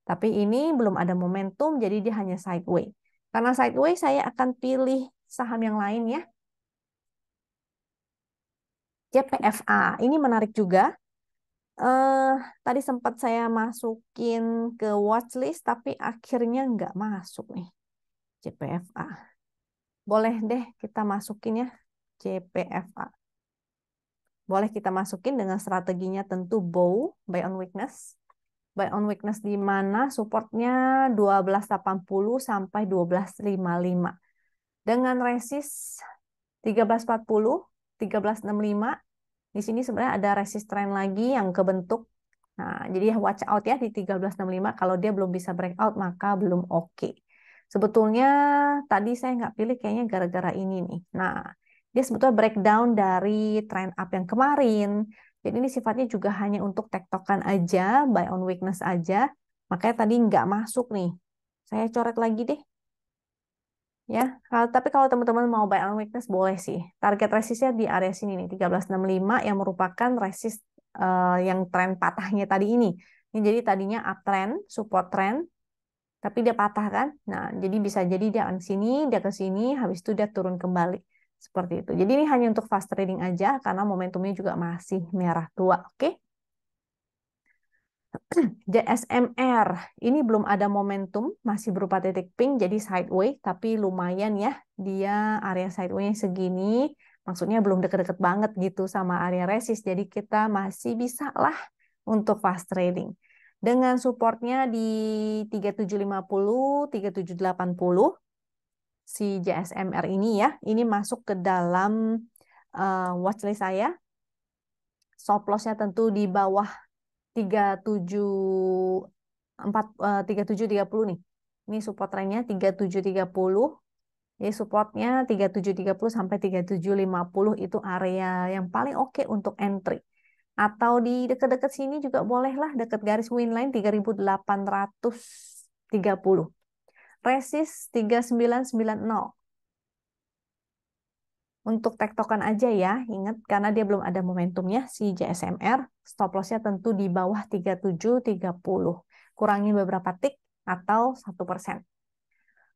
Tapi ini belum ada momentum, jadi dia hanya sideways. Karena sideways saya akan pilih saham yang lain ya. JPFA, ini menarik juga. Tadi sempat saya masukin ke watchlist, tapi akhirnya nggak masuk nih. JPFA. Boleh deh kita masukin ya, JPFA. Boleh kita masukin dengan strateginya tentu buy on weakness. Buy on weakness di mana supportnya 1280 sampai 1255. Dengan resist 1340, 1365. Di sini sebenarnya ada resist trend lagi yang kebentuk. Nah, jadi watch out ya di 1365. Kalau dia belum bisa breakout, maka belum oke. Sebetulnya tadi saya nggak pilih kayaknya gara-gara ini nih. Nah, dia sebetulnya breakdown dari trend up yang kemarin. Jadi ini sifatnya juga hanya untuk tektokan aja, buy on weakness aja. Makanya tadi nggak masuk nih. Saya coret lagi deh. Ya, tapi kalau teman-teman mau buy on weakness boleh sih. Target resistnya di area sini nih, 1365 yang merupakan resist yang tren patahnya tadi ini. Ini jadi tadinya uptrend, support trend, tapi dia patah kan. Nah, jadi bisa jadi dia ke sini, dia ke sini, habis itu dia turun kembali. Seperti itu. Jadi ini hanya untuk fast trading aja karena momentumnya juga masih merah tua, oke? JSMR ini belum ada momentum, masih berupa titik pink, jadi sideways, tapi lumayan ya, dia area sideways segini, maksudnya belum deket-deket banget gitu sama area resist, jadi kita masih bisa lah untuk fast trading. Dengan supportnya di 3750, 3780, si JSMR ini ya, ini masuk ke dalam watchlist saya, stop lossnya tentu di bawah 3730 nih. Ini support trennya 3730. Jadi supportnya 3730 sampai 3750 itu area yang paling oke untuk entry. Atau di dekat-dekat sini juga bolehlah, dekat garis win line 3830. Resist 3990. Untuk tektokan aja ya, ingat karena dia belum ada momentumnya si JSMR, stop lossnya tentu di bawah 3730. Kurangi beberapa tik atau 1%.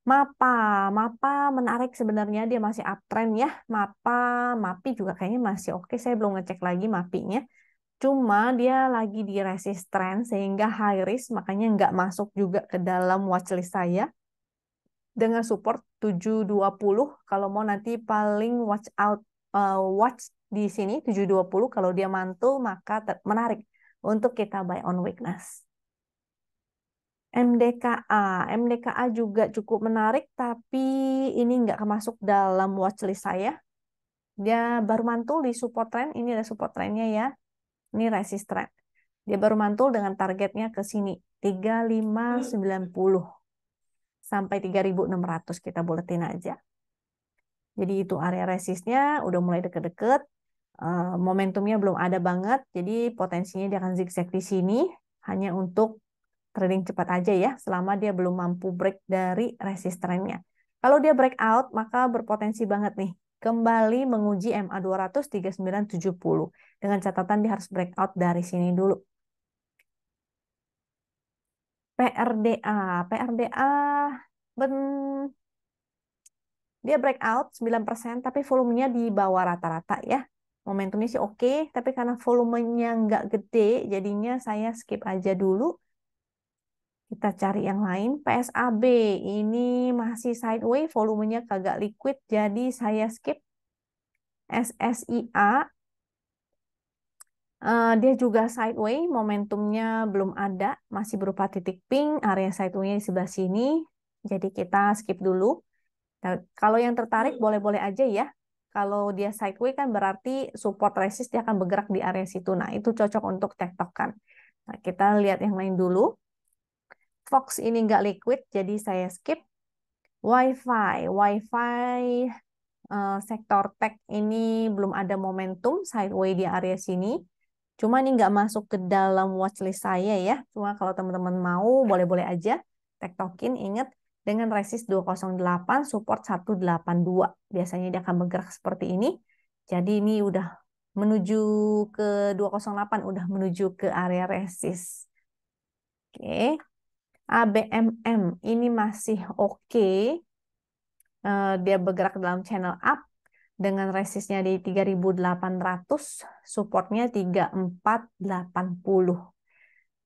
MAPA, MAPA menarik sebenarnya, dia masih uptrend ya. MAPA, MAPI juga kayaknya masih oke, saya belum ngecek lagi MAPI-nya. Cuma dia lagi di resist trend sehingga high risk, makanya nggak masuk juga ke dalam watchlist saya. Dengan support 720, kalau mau nanti paling watch out, watch di sini 720, kalau dia mantul maka menarik untuk kita buy on weakness. MDKA. MDKA juga cukup menarik, tapi ini nggak masuk dalam watchlist saya. Dia baru mantul di support trend. Ini ada support trendnya ya. Ini resist trend. Dia baru mantul dengan targetnya ke sini. 3590 sampai 3600 kita buletin aja. Jadi itu area resistnya udah mulai deket-deket. Momentumnya belum ada banget. Jadi potensinya dia akan zigzag di sini. Hanya untuk trading cepat aja ya, selama dia belum mampu break dari resist trendnya. Kalau dia breakout, maka berpotensi banget nih kembali menguji MA 200 3970. Dengan catatan dia harus breakout dari sini dulu. PRDA, PRDA dia breakout 9%, tapi volumenya di bawah rata-rata ya. Momentumnya sih oke, tapi karena volumenya nggak gede, jadinya saya skip aja dulu. Kita cari yang lain. PSAB ini masih sideways, volumenya kagak liquid, jadi saya skip. SSIA dia juga sideways, momentumnya belum ada, masih berupa titik pink, area sideways di sebelah sini. Jadi kita skip dulu. Nah, kalau yang tertarik boleh-boleh aja ya. Kalau dia sideways kan berarti support resist dia akan bergerak di area situ. Nah, itu cocok untuk tektokan. Nah, kita lihat yang lain dulu. Fox ini nggak liquid, jadi saya skip. WiFi sektor tech ini belum ada momentum sideways di area sini. Cuma ini nggak masuk ke dalam watchlist saya ya. Cuma kalau teman-teman mau boleh-boleh aja tektokin. Ingat dengan resist 208, support 182. Biasanya dia akan bergerak seperti ini. Jadi ini udah menuju ke 208, udah menuju ke area resist. Oke. ABMM ini masih oke. Dia bergerak dalam channel up dengan resistnya di 3800, supportnya 3480.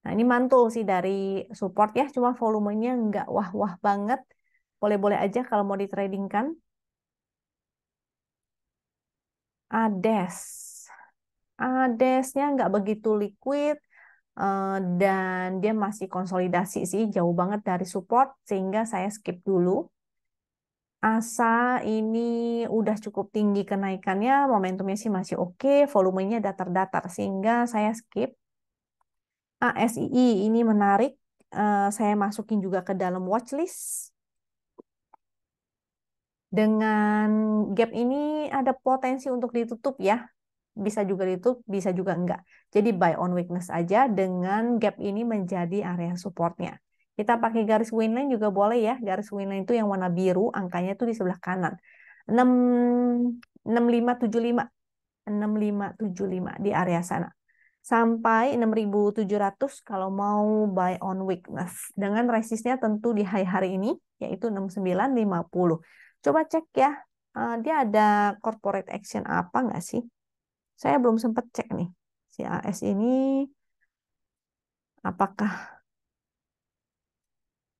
Nah, ini mantul sih dari support ya, cuma volumenya nggak wah-wah banget. Boleh-boleh aja kalau mau ditradingkan. ADES. ADES-nya nggak begitu liquid, dan dia masih konsolidasi sih, jauh banget dari support, sehingga saya skip dulu. ASA ini udah cukup tinggi kenaikannya, momentumnya sih masih oke, volumenya datar-datar, sehingga saya skip. ASII ini menarik, saya masukin juga ke dalam watchlist. Dengan gap ini ada potensi untuk ditutup ya, bisa juga ditutup, bisa juga enggak. Jadi buy on weakness aja dengan gap ini menjadi area supportnya. Kita pakai garis winline juga boleh ya. Garis winline itu yang warna biru, angkanya itu di sebelah kanan. 6575, 6575 di area sana. Sampai 6700 kalau mau buy on weakness. Dengan resistnya tentu di high hari ini, yaitu 6950. Coba cek ya, dia ada corporate action apa nggak sih? Saya belum sempat cek nih. Si AS ini apakah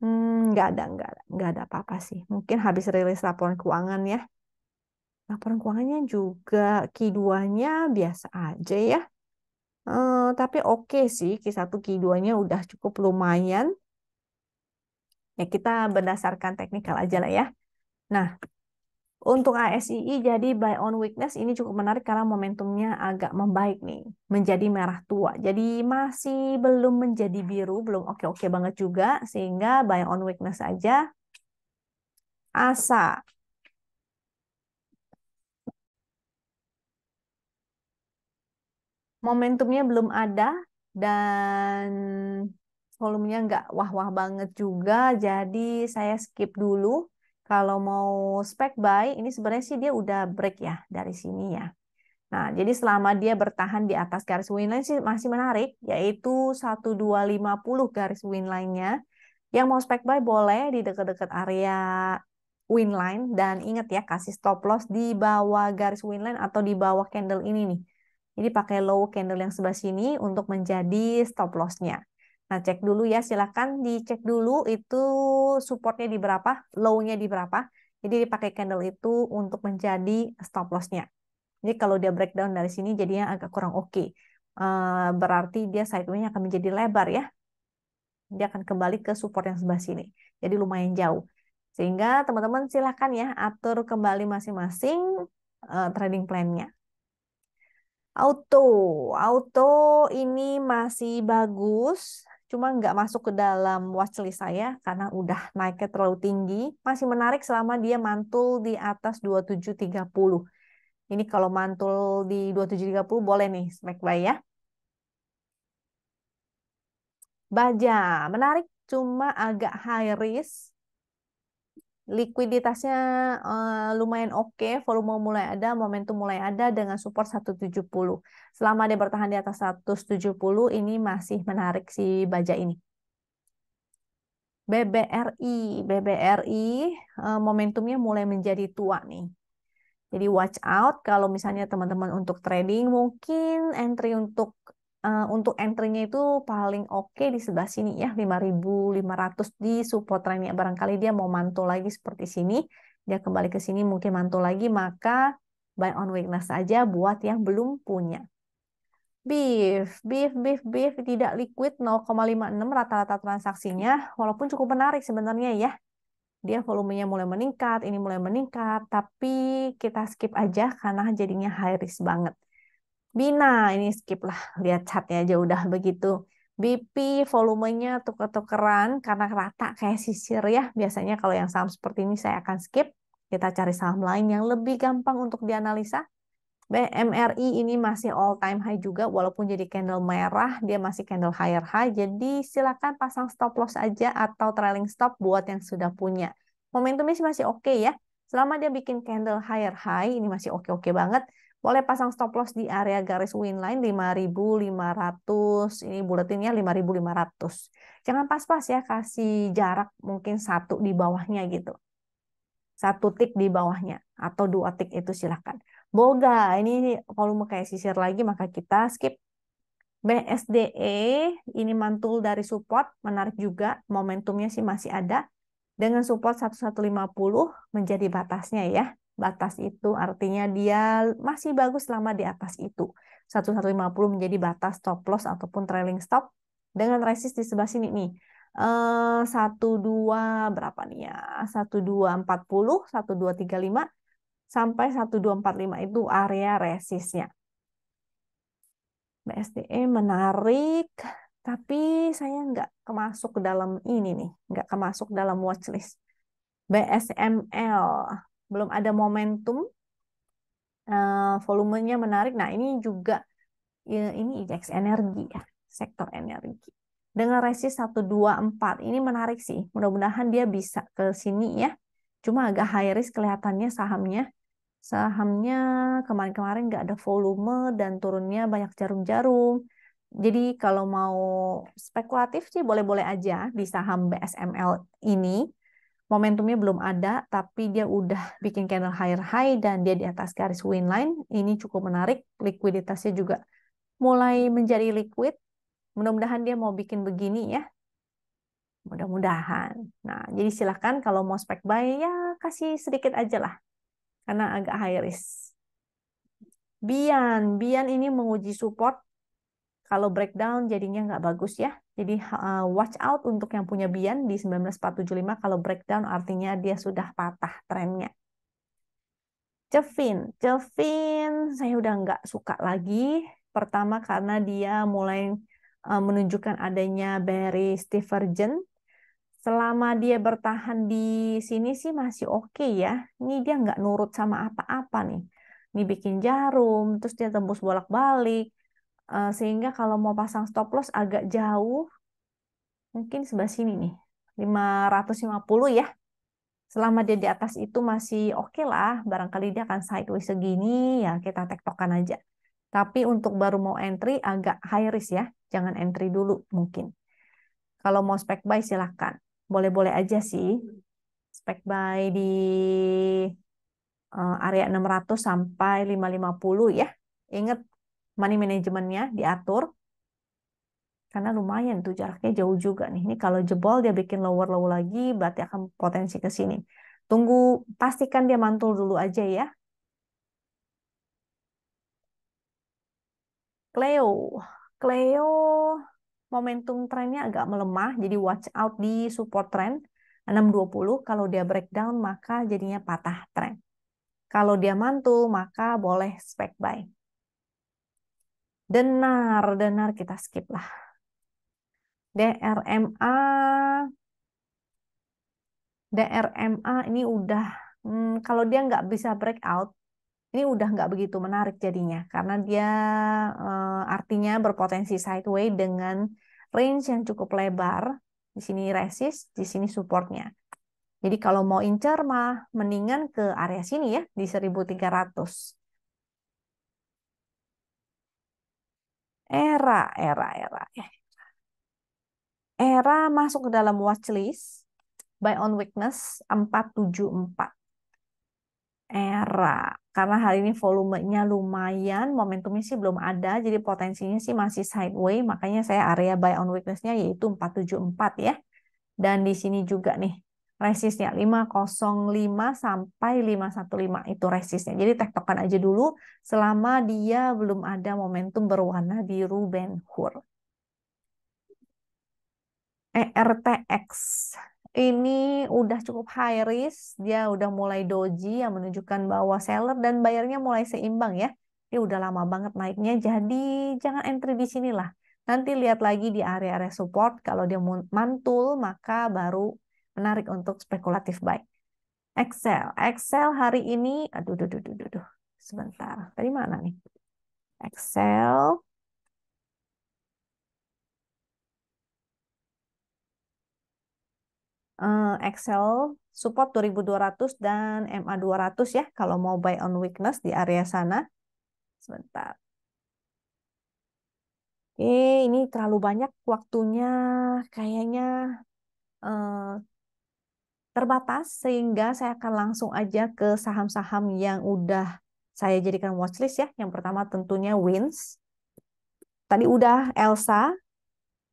nggak ada apa-apa sih. Mungkin habis rilis laporan keuangan ya. Laporan keuangannya juga Q2-nya biasa aja ya. Tapi oke sih, Q1 Q2-nya udah cukup lumayan. Ya kita berdasarkan teknikal aja lah ya. Nah, untuk ASII jadi buy on weakness ini cukup menarik karena momentumnya agak membaik nih, menjadi merah tua. Jadi masih belum menjadi biru, belum oke-oke banget juga, sehingga buy on weakness aja. ASA. Momentumnya belum ada dan volumenya nggak wah-wah banget juga, jadi saya skip dulu. Kalau mau spec buy, ini sebenarnya sih dia udah break ya dari sini ya. Nah, jadi selama dia bertahan di atas garis winline sih masih menarik, yaitu 1250 garis winline-nya. Yang mau spec buy boleh di dekat-dekat area winline, dan ingat ya, kasih stop loss di bawah garis winline atau di bawah candle ini nih. Jadi pakai low candle yang sebelah sini untuk menjadi stop loss-nya. Nah, cek dulu ya, silakan dicek dulu itu supportnya di berapa, low-nya di berapa. Jadi dipakai candle itu untuk menjadi stop loss-nya. Jadi kalau dia breakdown dari sini jadinya agak kurang oke. Berarti dia sideways-nya akan menjadi lebar ya. Dia akan kembali ke support yang sebelah sini. Jadi lumayan jauh. Sehingga teman-teman silakan ya atur kembali masing-masing trading plan-nya. Auto, auto ini masih bagus, cuma nggak masuk ke dalam watchlist saya karena udah naiknya terlalu tinggi. Masih menarik selama dia mantul di atas 2730. Ini kalau mantul di 2730 boleh nih smack buy ya. Baja, menarik cuma agak high risk. Likuiditasnya lumayan oke, volume mulai ada, momentum mulai ada dengan support 170. Selama dia bertahan di atas 170, ini masih menarik si baja ini. BBRI, BBRI momentumnya mulai menjadi tua nih. Jadi watch out kalau misalnya teman-teman untuk trading mungkin entry untuk entry-nya itu paling oke di sebelah sini ya 5.500 di support trennya. Barangkali dia mau mantul lagi seperti sini, dia kembali ke sini mungkin mantul lagi maka buy on weakness saja buat yang belum punya. Beef tidak liquid 0,56 rata-rata transaksinya walaupun cukup menarik sebenarnya ya. Dia volumenya mulai meningkat, ini mulai meningkat, tapi kita skip aja karena jadinya high risk banget. Bina, ini skip lah, lihat chartnya aja udah begitu. BP volumenya tuker-tukeran karena rata kayak sisir ya. Biasanya kalau yang saham seperti ini saya akan skip. Kita cari saham lain yang lebih gampang untuk dianalisa. BMRI ini masih all time high juga walaupun jadi candle merah dia masih candle higher high jadi silakan pasang stop loss aja atau trailing stop buat yang sudah punya momentumnya sih masih oke ya selama dia bikin candle higher high ini masih oke-oke banget boleh pasang stop loss di area garis win line 5.500 ini buletinnya 5.500 jangan pas-pas ya kasih jarak mungkin satu di bawahnya gitu satu tik di bawahnya atau dua tik itu silahkan. Boga, ini volume kayak sisir lagi maka kita skip. BSDE ini mantul dari support, menarik juga, momentumnya sih masih ada. Dengan support 1150 menjadi batasnya ya. Batas itu artinya dia masih bagus selama di atas itu. 1150 menjadi batas stop loss ataupun trailing stop. Dengan resist di sebelah sini nih. 12 berapa nih ya? 1240, 1235 sampai 1245 itu area resistnya. BSDE menarik, tapi saya nggak kemasuk ke dalam ini nih, nggak kemasuk dalam watchlist. BSML belum ada momentum, volumenya menarik. Nah ini juga ya, ini IDX energi ya, sektor energi. Dengan resist 124 ini menarik sih. Mudah-mudahan dia bisa ke sini ya. Cuma agak high risk kelihatannya sahamnya. Sahamnya kemarin-kemarin nggak ada volume dan turunnya banyak jarum-jarum. Jadi kalau mau spekulatif sih boleh-boleh aja di saham BSML ini. Momentumnya belum ada, tapi dia udah bikin candle higher high dan dia di atas garis win line. Ini cukup menarik. Likuiditasnya juga mulai menjadi liquid. Mudah-mudahan dia mau bikin begini ya. Mudah-mudahan. Nah, jadi silahkan kalau mau spek buy ya kasih sedikit aja lah. Karena agak high risk. Bian ini menguji support. Kalau breakdown jadinya nggak bagus ya. Jadi watch out untuk yang punya Bian di 19475. Kalau breakdown artinya dia sudah patah trennya. Cevin saya udah nggak suka lagi. Pertama karena dia mulai menunjukkan adanya bearish divergence. Selama dia bertahan di sini sih masih oke ya. Ini dia nggak nurut sama apa-apa nih. Ini bikin jarum, terus dia tembus bolak-balik. Sehingga kalau mau pasang stop loss agak jauh, mungkin sebelah sini nih. 550 ya. Selama dia di atas itu masih oke lah. Barangkali dia akan sideways segini, ya kita tektokan aja. Tapi untuk baru mau entry agak high risk ya. Jangan entry dulu mungkin. Kalau mau spek buy silahkan. Boleh-boleh aja sih. Spek buy di area 600 sampai 550 ya. Ingat money manajemennya diatur. Karena lumayan tuh jaraknya jauh juga nih. Ini kalau jebol dia bikin lower low lagi berarti akan potensi ke sini. Tunggu pastikan dia mantul dulu aja ya. Cleo. Cleo momentum trennya agak melemah, jadi watch out di support trend 620. Kalau dia breakdown, maka jadinya patah trend. Kalau dia mantul, maka boleh spek buy. Denar kita skip lah. DRMA, DRMA ini udah, kalau dia nggak bisa breakout, ini udah nggak begitu menarik jadinya, karena dia artinya berpotensi sideways dengan range yang cukup lebar. Di sini resist, di sini supportnya. Jadi kalau mau incer mah mendingan ke area sini ya, di 1300. Era masuk ke dalam watchlist buy on weakness 474. Era karena hari ini volumenya lumayan, momentumnya sih belum ada, jadi potensinya sih masih sideways, makanya saya area buy on weakness-nya yaitu 474 ya. Dan di sini juga nih resistnya 505 sampai 515 itu resistnya. Jadi tektokan aja dulu selama dia belum ada momentum berwarna biru Ben Hur. ERTX ini udah cukup high risk, dia udah mulai doji yang menunjukkan bahwa seller dan bayarnya mulai seimbang ya. Dia udah lama banget naiknya, jadi jangan entry di sinilah. Nanti lihat lagi di area-area support, kalau dia mantul maka baru menarik untuk spekulatif buy. Excel hari ini, aduh, sebentar. Tadi mana nih? Excel. Excel support 2200 dan MA 200 ya kalau mau buy on weakness di area sana. Sebentar. Oke, ini terlalu banyak waktunya, kayaknya terbatas sehingga saya akan langsung aja ke saham-saham yang udah saya jadikan watchlist ya. Yang pertama tentunya Wins. Tadi udah Elsa.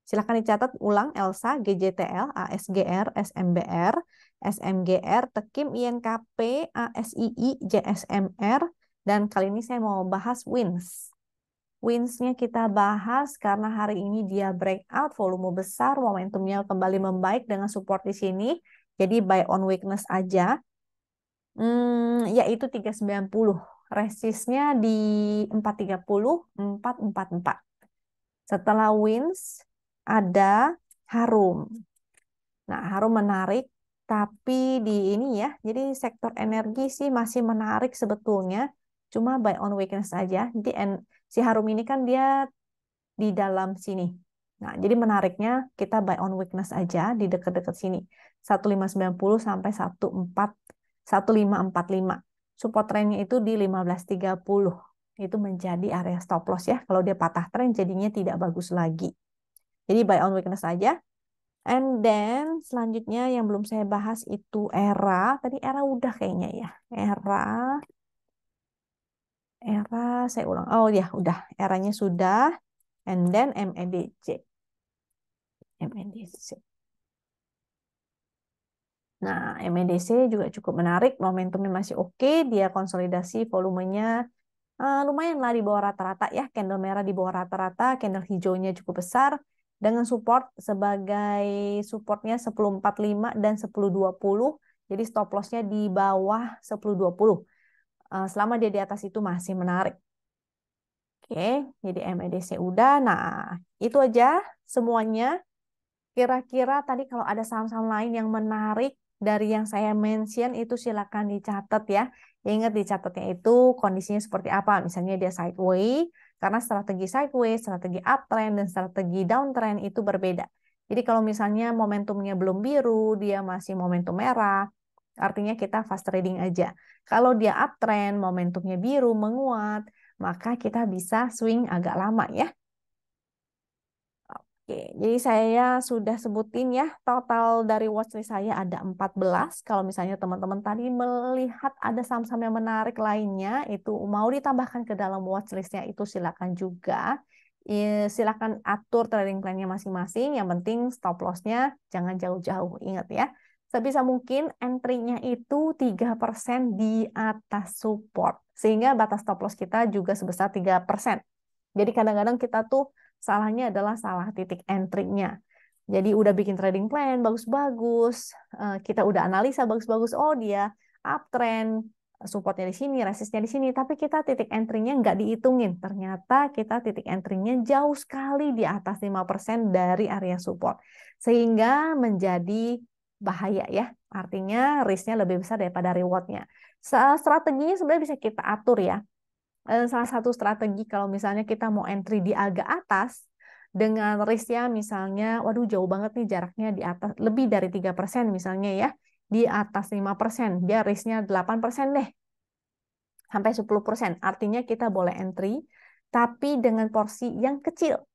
Silakan dicatat ulang Elsa, GJTL, ASGR, SMBR, SMGR, Tekim, INKP, ASII, JSMR, dan kali ini saya mau bahas Wins. Wins-nya kita bahas karena hari ini dia breakout, volume besar, momentumnya kembali membaik dengan support di sini. Jadi buy on weakness aja. Yaitu 390. Resistnya di 430, 444. Setelah Wins, ada Harum. Nah, Harum menarik, tapi di ini ya, jadi sektor energi sih masih menarik sebetulnya, cuma buy on weakness aja. Jadi si Harum ini kan dia di dalam sini. Nah, jadi menariknya kita buy on weakness aja di dekat-dekat sini. 1590 sampai 1545. Support trennya itu di 1530. Itu menjadi area stop loss ya. Kalau dia patah tren jadinya tidak bagus lagi. Jadi buy on weakness aja. And then selanjutnya yang belum saya bahas itu era. Tadi era udah kayaknya ya. Era saya ulang. Oh ya, udah. Eranya sudah. And then MEDC. MEDC. Nah, MEDC juga cukup menarik. Momentumnya masih oke. Dia konsolidasi volumenya lumayan lah di bawah rata-rata ya. Candle merah di bawah rata-rata. Candle hijaunya cukup besar. Dengan support sebagai supportnya 1045 dan 1020. Jadi stop lossnya di bawah 1020. Selama dia di atas itu masih menarik. Oke, jadi MEDC udah. Nah, itu aja semuanya. Kira-kira tadi kalau ada saham-saham lain yang menarik dari yang saya mention itu silakan dicatat ya. Ingat dicatatnya itu kondisinya seperti apa. Misalnya dia sideways, karena strategi sideways, strategi uptrend, dan strategi downtrend itu berbeda. Jadi kalau misalnya momentumnya belum biru, dia masih momentum merah, artinya kita fast trading aja. Kalau dia uptrend, momentumnya biru, menguat, maka kita bisa swing agak lama ya. Oke, jadi saya sudah sebutin ya, total dari watchlist saya ada 14. Kalau misalnya teman-teman tadi melihat ada saham-saham yang menarik lainnya, itu mau ditambahkan ke dalam watchlistnya itu silakan juga. Silakan atur trading plan-nya masing-masing. Yang penting stop loss-nya jangan jauh-jauh. Ingat ya, sebisa mungkin entry-nya itu 3% di atas support. Sehingga batas stop loss kita juga sebesar 3%. Jadi kadang-kadang kita tuh Salahnya adalah salah titik entry-nya. Jadi udah bikin trading plan bagus-bagus, kita udah analisa bagus-bagus, oh dia uptrend, supportnya di sini, resistnya di sini, tapi kita titik entry-nya nggak dihitungin. Ternyata kita titik entry-nya jauh sekali di atas 5% dari area support. Sehingga menjadi bahaya ya. Artinya risk-nya lebih besar daripada reward-nya. Strateginya sebenarnya bisa kita atur ya. Salah satu strategi kalau misalnya kita mau entry di agak atas, dengan risk-nya misalnya, waduh jauh banget nih jaraknya di atas, lebih dari 3% misalnya ya, di atas 5%, dia risk-nya 8% deh, sampai 10%. Artinya kita boleh entry, tapi dengan porsi yang kecil.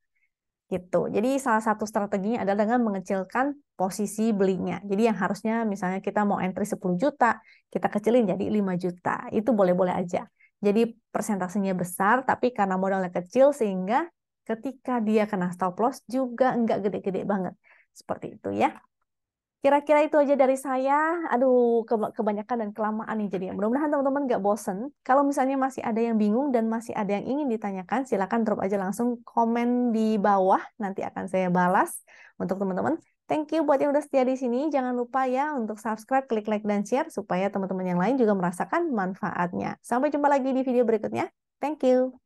Gitu. Jadi salah satu strateginya adalah dengan mengecilkan posisi belinya. Jadi yang harusnya misalnya kita mau entry 10 juta, kita kecilin jadi 5 juta. Itu boleh-boleh aja. Jadi persentasenya besar, tapi karena modalnya kecil sehingga ketika dia kena stop loss juga nggak gede-gede banget. Seperti itu ya. Kira-kira itu aja dari saya. Aduh, kebanyakan dan kelamaan nih jadi. Mudah-mudahan teman-teman nggak bosen. Kalau misalnya masih ada yang bingung dan masih ada yang ingin ditanyakan, silakan drop aja langsung komen di bawah. Nanti akan saya balas untuk teman-teman. Thank you buat yang udah setia di sini. Jangan lupa ya untuk subscribe, klik like, dan share supaya teman-teman yang lain juga merasakan manfaatnya. Sampai jumpa lagi di video berikutnya. Thank you.